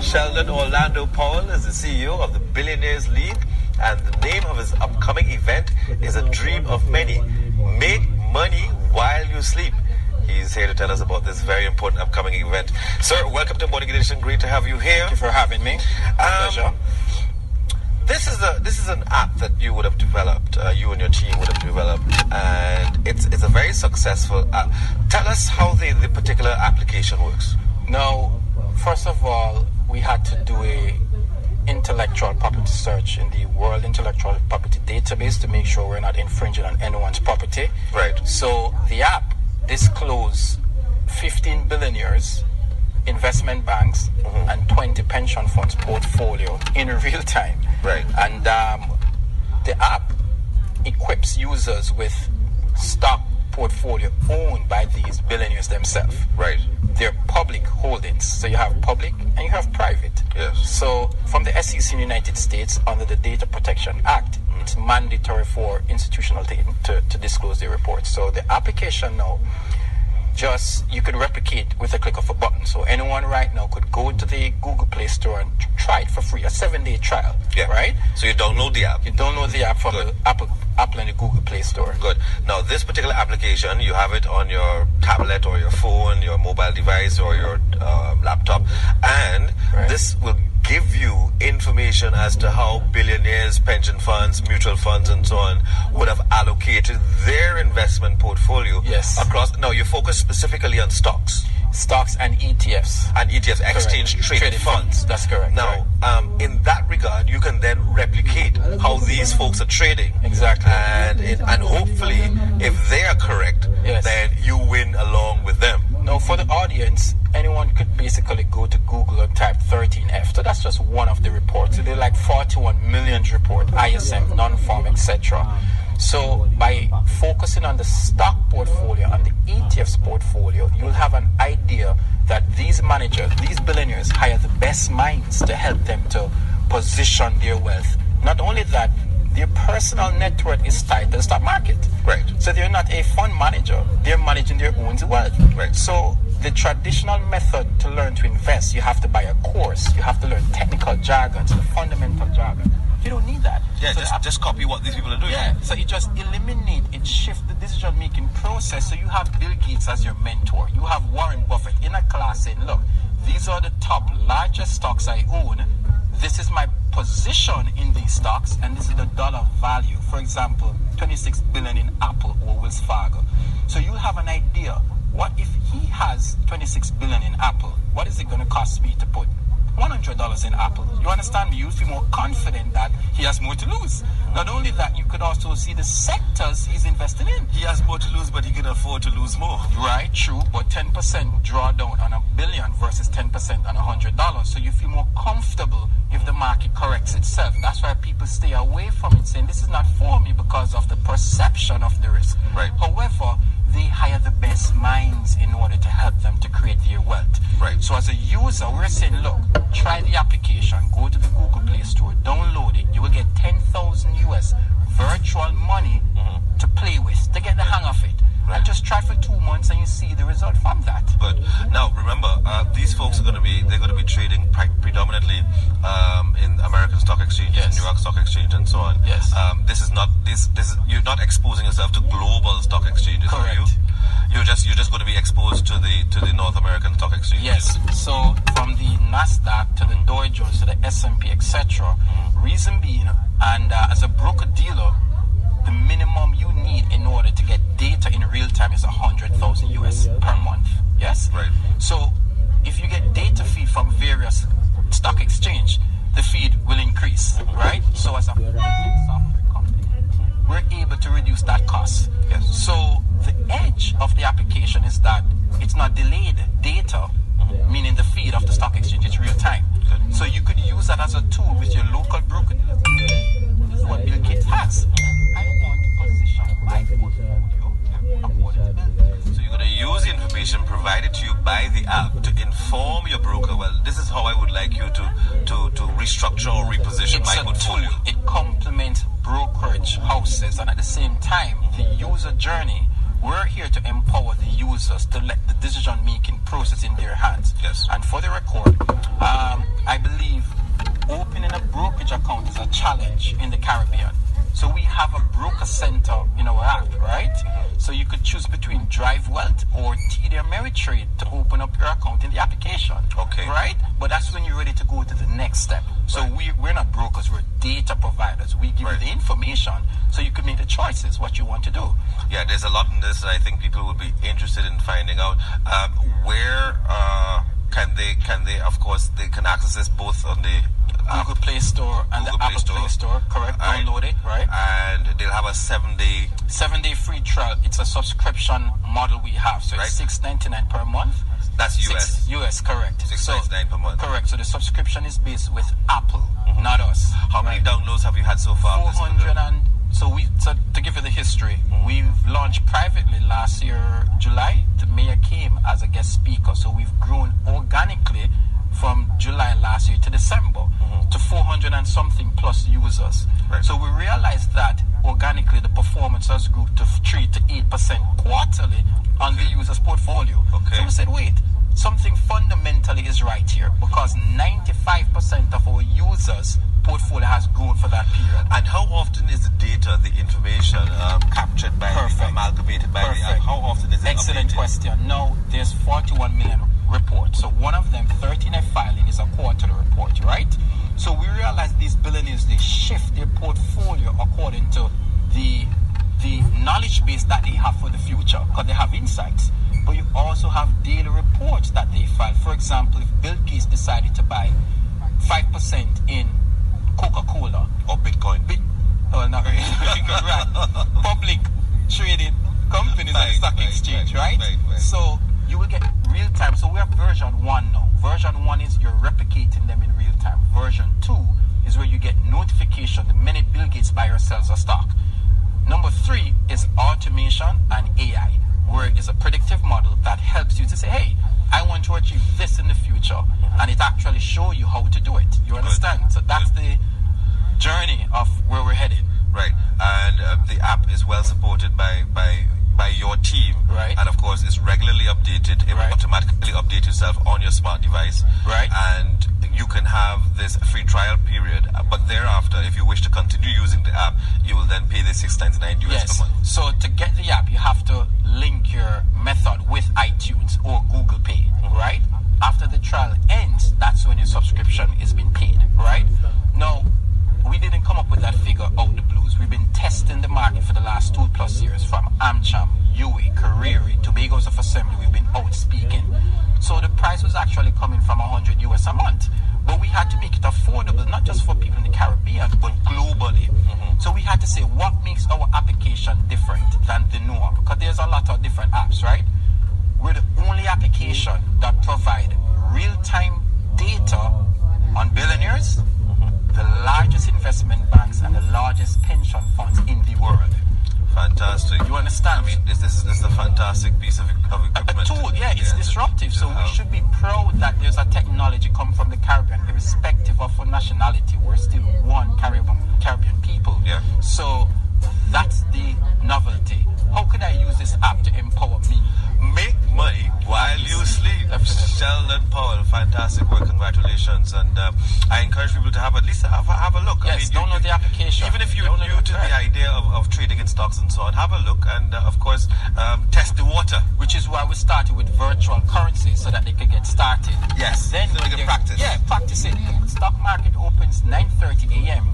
Sheldon Orlando Powell is the CEO of the Billionaires League, and the name of his upcoming event is A Dream of Many. Make money while you sleep. He's here to tell us about this very important upcoming event. Sir, welcome to Morning Edition. Great to have you here. Thank you for having me. Pleasure. This is an app that you would have developed, you and your team would have developed, and it's a very successful app. Tell us how the particular application works. Now, first of all, we had to do a intellectual property search in the World Intellectual Property Database to make sure we're not infringing on anyone's property. Right. So the app disclosed 15 billionaires, investment banks, and 20 pension funds portfolio in real time. Right. And the app equips users with stock portfolio owned by these billionaires themselves. Right. They're public holdings. So you have public and you have private. Yes. So from the SEC in the United States, under the Data Protection Act, it's mandatory for institutional to disclose their reports. So the application now, you could replicate with a click of a button. So anyone right now could go to the Google Play Store and try it for free, a 7-day trial. Yeah. Right? So you download the app. You download the app from the Apple and the Google Play Store. Good. Now, this particular application, you have it on your tablet or your phone, your mobile device or your laptop, and this will give you information as to how billionaires, pension funds, mutual funds, and so on would have allocated their investment portfolio across. Now, you focus specifically on stocks. Stocks and ETFs. And ETFs, exchange-traded funds. That's correct. Now, in that regard, you can then replicate how these folks are trading. Exactly. And hopefully, if they are correct, then you win along with them. Now, for the audience, anyone could basically go to Google and type 13F. So that's just one of the reports. So they're like 41 million report, ISM, non-farm, etc. So by focusing on the stock portfolio and the ETFs portfolio, you'll have an idea that these managers, these billionaires, hire the best minds to help them to position their wealth. Not only that, their personal net worth is tied to the stock market. Right. So they're not a fund manager. They're managing their own wealth. Right. So the traditional method to learn to invest, you have to buy a course. You have to learn technical jargon, the fundamental jargon. You don't need that. Yeah, so just copy what these people are doing. Yeah, so it just shifts the decision-making process. So you have Bill Gates as your mentor. You have Warren Buffett in a class saying, look, these are the top largest stocks I own. This is my position in these stocks, and this is the dollar value. For example, 26 billion in Apple or Wells Fargo. So you have an idea. What if he has 26 billion in Apple? What is it going to cost me to put $100 in Apple? You understand? You feel more confident that he has more to lose. Not only that, you could also see the sectors he's investing in. He has more to lose, but he can afford to lose more. Right, true. But 10% drawdown on $1 billion versus 10% on $100. So you feel more comfortable if the market corrects itself. That's why people stay away from it, saying this is not for me because of the perception of the risk. Right. However, they hire the best minds in order to help them to create their wealth. Right. So as a user, we're saying, look, try the application, go to the Google Play Store, download it. You will get 10,000 US virtual money to play with, to get the hang of it. Right. And just try for 2 months and you see the result from that. Good. Now, remember, these folks are going to be trading predominantly in American Stock Exchange, New York Stock Exchange, and so on. Yes. This is you're not exposing yourself to global stock exchanges, correct. Are you? You're just going to be exposed to the North American Stock Exchange. Yes. So from the Nasdaq to the Dow Jones to the S&P, etc. Reason being, and as a broker dealer, the minimum you need in order to get data in real time is 100,000 US per month. Yes. Right. So if you get data feed from various stock exchange, the feed will increase. Right. So as a software company, we're able to reduce that cost. Yes. So the edge of the application is that it's not delayed data, meaning the feed of the stock exchange, it's real time. Good. So you could use that as a tool with your local broker. This is what Bill Gates has. I want to position my portfolio according to Bill. So you're going to use the information provided to you by the app to inform your broker. Well, this is how I would like you to restructure or reposition my portfolio. It complements brokerage houses, and at the same time, the user journey. We're here to empower the users to let the decision-making process in their hands. Yes. And for the record, I But that's when you're ready to go to the next step. So we're not brokers, we're data providers. We give you the information so you can make the choices, what you want to do. Yeah, there's a lot in this that I think people will be interested in finding out. Where can they, of course, they can access this both on the Google Play Store and the Apple Play Store, correct? Download it, right? And they'll have a 7-day free trial. It's a subscription model we have, so it's $6.99 per month. That's US. US, correct. $6.99 per month. Correct. So the subscription is based with Apple, not us. How many downloads have you had so far? 400 so to give you the history, we've launched privately last year, July. The mayor came as a guest speaker, so we've grown organically from July last year to December to 400 and something plus users. Right. So we realized that organically the performance has grew to 3 to 8% quarterly on the user's portfolio. So we said, wait, something fundamentally is right here, because 95% of our users' portfolio has grown for that period. And how often is the data, the information captured by, amalgamated by the app? How often is it Excellent updated? question. Now, there's 41 million reports. So one of them, 13F filing, is a quarterly report, right? So we realize these billionaires, they shift their portfolio according to the knowledge base that they have for the future, because they have insights. But you also have daily reports that they file. For example, if Bill Gates decided to buy 5% in Coca-Cola or Bitcoin. Not really. Right. Public traded companies on the stock exchange, right? So you will get real time. So we have version 1 now. Version 1 is you're replicating them in real time. Version 2 is where you get notification the minute Bill Gates buys or sells a stock. Number 3 is automation and AI, where it is a predictive model that helps you to say, hey, I want to achieve this in the future, and it actually shows you how to do it. You understand? So that's the journey of where we're headed. Right. And the app is well supported by your team. Right. And of course, it's regularly updated. It will automatically update itself on your smart device. Right. And you can have this free trial period. But thereafter, if you wish to continue using the app, you will then pay the $6.99 US per month. So to get the app, you have to link your method with iTunes or Google Pay. Right. After the trial ends, that's when your subscription is being paid. Right. Now, we didn't come up with that figure out the blues. We've been testing the market for the last 2+ years, from AmCham, UA, Carreri, Tobago's of Assembly. We've been out speaking. So the price was actually coming from $100 US a month. But we had to make it affordable, not just for people in the Caribbean, but globally. So we had to say, what makes our application different than the norm? Because there's a lot of different apps, right? We're the only application that provide real-time data on billionaires, the largest investment banks, and the largest pension funds in the world. Fantastic. You understand? I mean, this is a fantastic piece of equipment. A tool, it's disruptive. So we should be proud that there's a technology come from the Caribbean, irrespective of our nationality. We're still one Caribbean people. Yeah. So that's the novelty. How can I use this app to empower me? Make money while you sleep. Definitely. Sheldon Powell, fantastic work, congratulations. And I encourage people to at least have a look. Yes, download the application. Even if you're new to the idea of trading in stocks and so on, have a look and of course test the water. Which is why we started with virtual currency, so that they can get started. Yes, Then so they can practice. Yeah, practice it. The stock market opens 9:30 a.m.